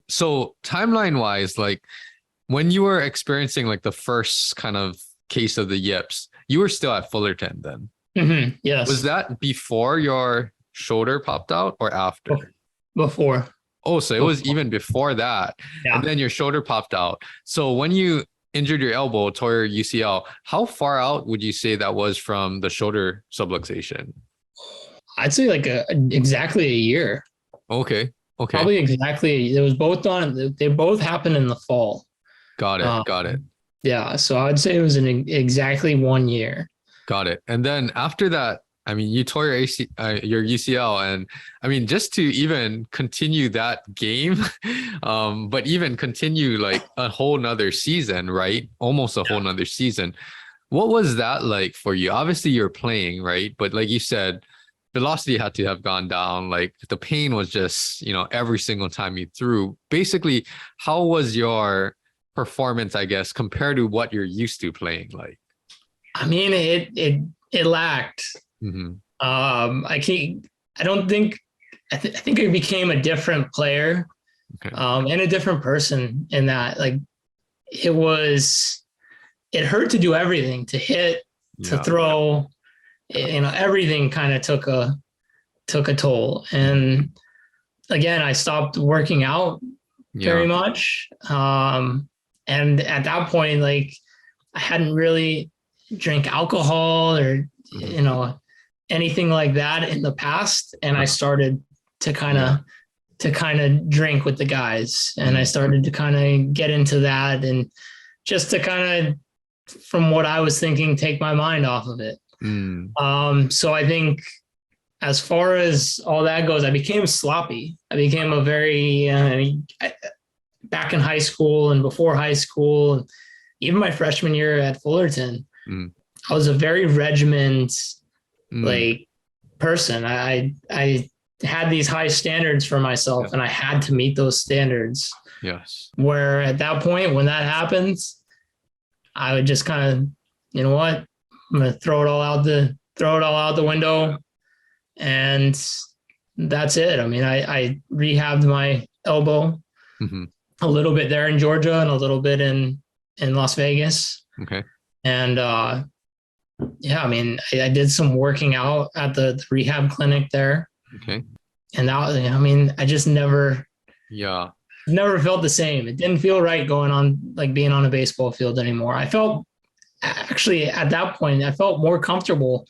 So timeline wise, like when you were experiencing like the first kind of case of the yips, you were still at Fullerton then. Was Yes. that before your shoulder popped out or after? Before. Oh, so it was even before that. And Yeah. then your shoulder popped out. So when you injured your elbow, tore your UCL, how far out would you say that was from the shoulder subluxation? I'd say like exactly a year. Okay. Okay. Probably exactly. It was both they both happened in the fall. Got it. Got it. Yeah. So I'd say it was exactly 1 year. Got it. And then after that, I mean, you tore your UCL, and I mean, just to even continue that game, but even continue like a whole nother season, right? Almost a whole nother season. What was that like for you? Obviously, you're playing, right? But like you said, velocity had to have gone down. Like the pain was just, every single time you threw. Basically, how was your performance, I guess, compared to what you're used to playing like? I mean, it lacked. Mm-hmm. I think I became a different player, Okay. And a different person in that. Like it hurt to do everything, to hit, to throw, everything kind of took a toll. And again, I stopped working out very much. And at that point, like I hadn't really drank alcohol or, anything like that in the past. And I started to kind of drink with the guys, and I started to kind of get into that, and just to kind of, from what I was thinking, take my mind off of it. So I think as far as all that goes, I became sloppy. I became a very, back in high school and before high school, even my freshman year at Fullerton, I was a very regimented like person. I had these high standards for myself, and I had to meet those standards. Yes. Where at that point, when that happens, I would just kind of, you know what, I'm going to throw it all out the window, and that's it. I mean, I rehabbed my elbow a little bit there in Georgia and a little bit in Las Vegas. Okay. And I mean, I did some working out at the rehab clinic there. Okay. And that, I mean, I just never felt the same. It didn't feel right going on, like being on a baseball field anymore. I felt actually at that point, I felt more comfortable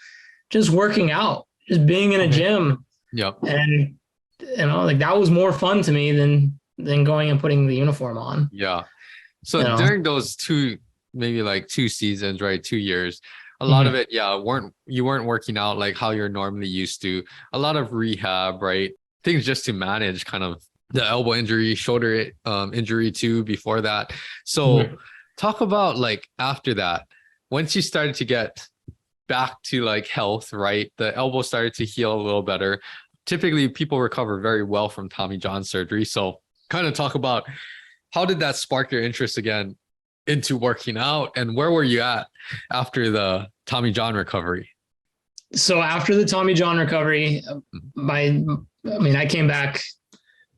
just working out, just being in a gym. Yep. And, like that was more fun to me than going and putting the uniform on. Yeah. So during those two seasons, right? 2 years, a lot of it, you weren't working out like how you're normally used to. A lot of rehab, right? Things just to manage kind of the elbow injury, shoulder injury too before that. So talk about like after that, once you started to get back to like health, right? The elbow started to heal a little better. Typically people recover very well from Tommy John surgery. So kind of talk about how did that spark your interest again into working out, and where were you at after the Tommy John recovery? So after the Tommy John recovery, I came back,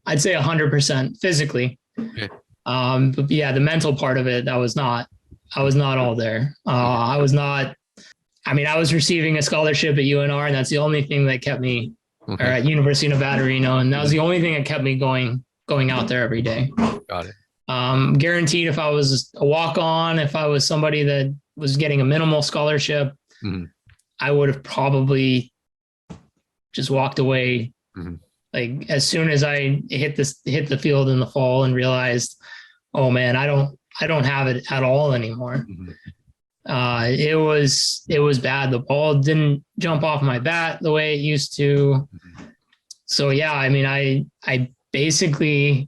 I'd say 100% physically. Okay. But the mental part of it, I was not all there. I was receiving a scholarship at UNR, and that's the only thing that kept me, or at University of Nevada, Reno. And that was the only thing that kept me going out there every day. Got it. Guaranteed if I was a walk-on, if I was somebody that was getting a minimal scholarship, I would have probably just walked away. Like as soon as I hit the field in the fall and realized, oh man, I don't have it at all anymore. It was bad. The ball didn't jump off my bat the way it used to. So I mean, I basically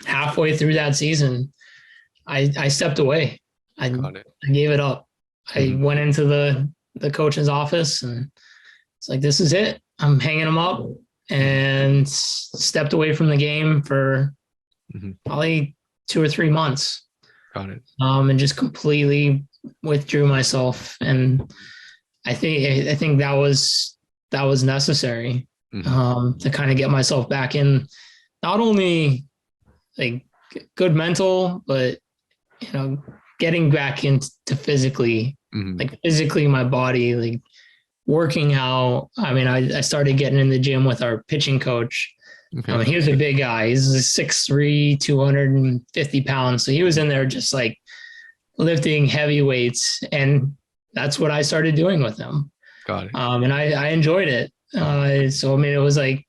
halfway through that season, I stepped away. I gave it up. I went into the coach's office, and it's like, this is it. I'm hanging them up, and stepped away from the game for probably 2 or 3 months. Got it. And just completely withdrew myself. And I think that was necessary to kind of get myself back in, not only like good mental, but getting back into physically, like physically my body, like working out. I mean, I started getting in the gym with our pitching coach. Okay. I mean, he was a big guy. He's 6'3", 250 pounds. So he was in there just like lifting heavy weights. And that's what I started doing with him. Got it. And I enjoyed it. So, I mean, it was like,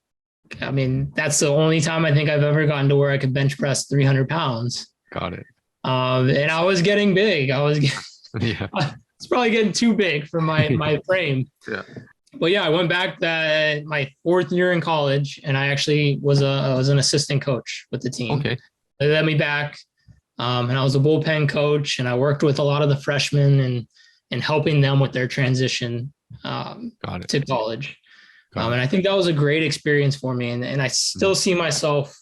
that's the only time I think I've ever gotten to where I could bench press 300 pounds. Got it. And I was getting big. Yeah. It's probably getting too big for my frame. Yeah. But yeah, I went back my 4th year in college, and I actually was an assistant coach with the team. Okay. They let me back, and I was a bullpen coach, and I worked with a lot of the freshmen and helping them with their transition to college. And I think that was a great experience for me, and I still see myself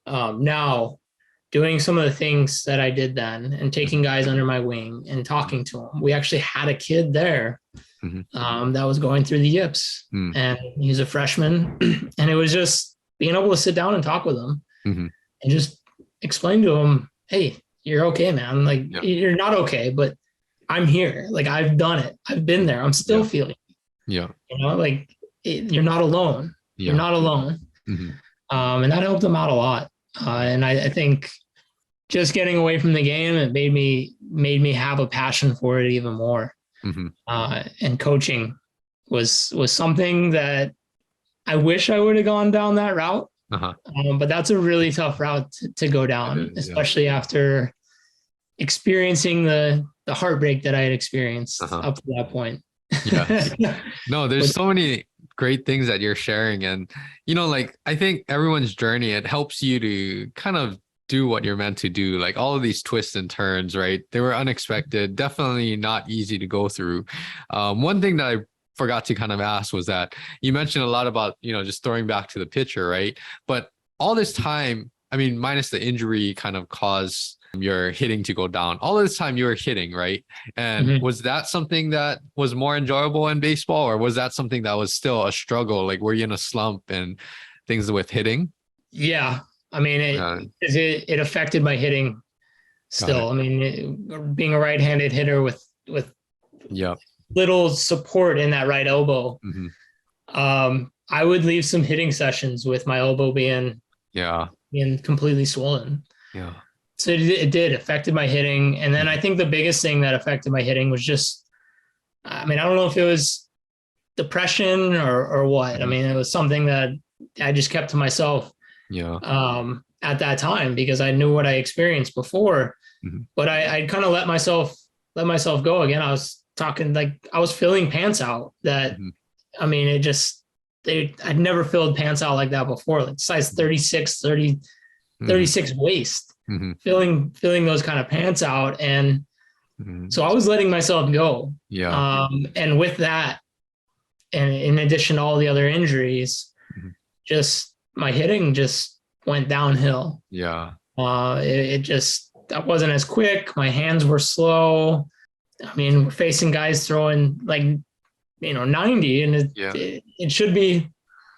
now doing some of the things that I did then, and taking guys under my wing and talking to them. We actually had a kid there that was going through the yips, and he's a freshman, and it was just being able to sit down and talk with him and just explain to him, hey, you're okay, man. Like you're not okay, but I'm here. Like I've done it. I've been there. I'm still feeling it. Yeah. Like you're not alone. Yeah. You're not alone. And that helped him out a lot. And I think just getting away from the game, it made me have a passion for it even more. And coaching was something that I wish I would have gone down that route. But that's a really tough route to go down, especially after experiencing the heartbreak that I had experienced up to that point. No, there's so many great things that you're sharing. And, like, I think everyone's journey, it helps you to kind of do what you're meant to do. Like all of these twists and turns, right? They were unexpected, definitely not easy to go through. One thing that I forgot to kind of ask was that you mentioned a lot about, just throwing back to the pitcher, right? But all this time, I mean, minus the injury kind of caused your hitting to go down. All of this time you were hitting, right? And was that something that was more enjoyable in baseball, or was that something that was still a struggle? Like, were you in a slump and things with hitting? Yeah. I mean, it affected my hitting still. I mean, being a right-handed hitter with little support in that right elbow, I would leave some hitting sessions with my elbow being completely swollen. Yeah. So it did affected my hitting. And then I think the biggest thing that affected my hitting was just, I mean, I don't know if it was depression or what. I mean, it was something that I just kept to myself. At that time, because I knew what I experienced before, but I kind of let myself go again. I was talking, like, I was filling pants out that, I mean, I'd never filled pants out like that before, like size 36 waist, filling those kind of pants out. And so I was letting myself go. And with that, and in addition to all the other injuries, just my hitting just went downhill. It just, I wasn't as quick. My hands were slow. I mean, we're facing guys throwing like, 90, and it should be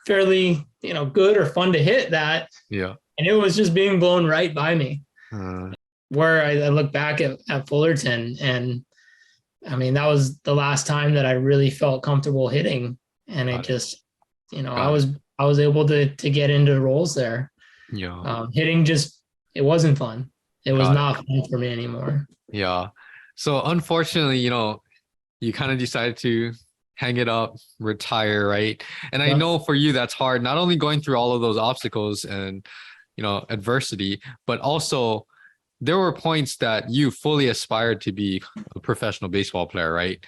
fairly, good or fun to hit that. And it was just being blown right by me. Where I look back at Fullerton, and I mean, that was the last time that I really felt comfortable hitting. And it just, I was able to get into roles there. Hitting just, it wasn't fun. It was not fun for me anymore. So unfortunately, you kind of decided to hang it up, retire, right? And I know for you, that's hard, not only going through all of those obstacles and, adversity, but also there were points that you fully aspired to be a professional baseball player, right?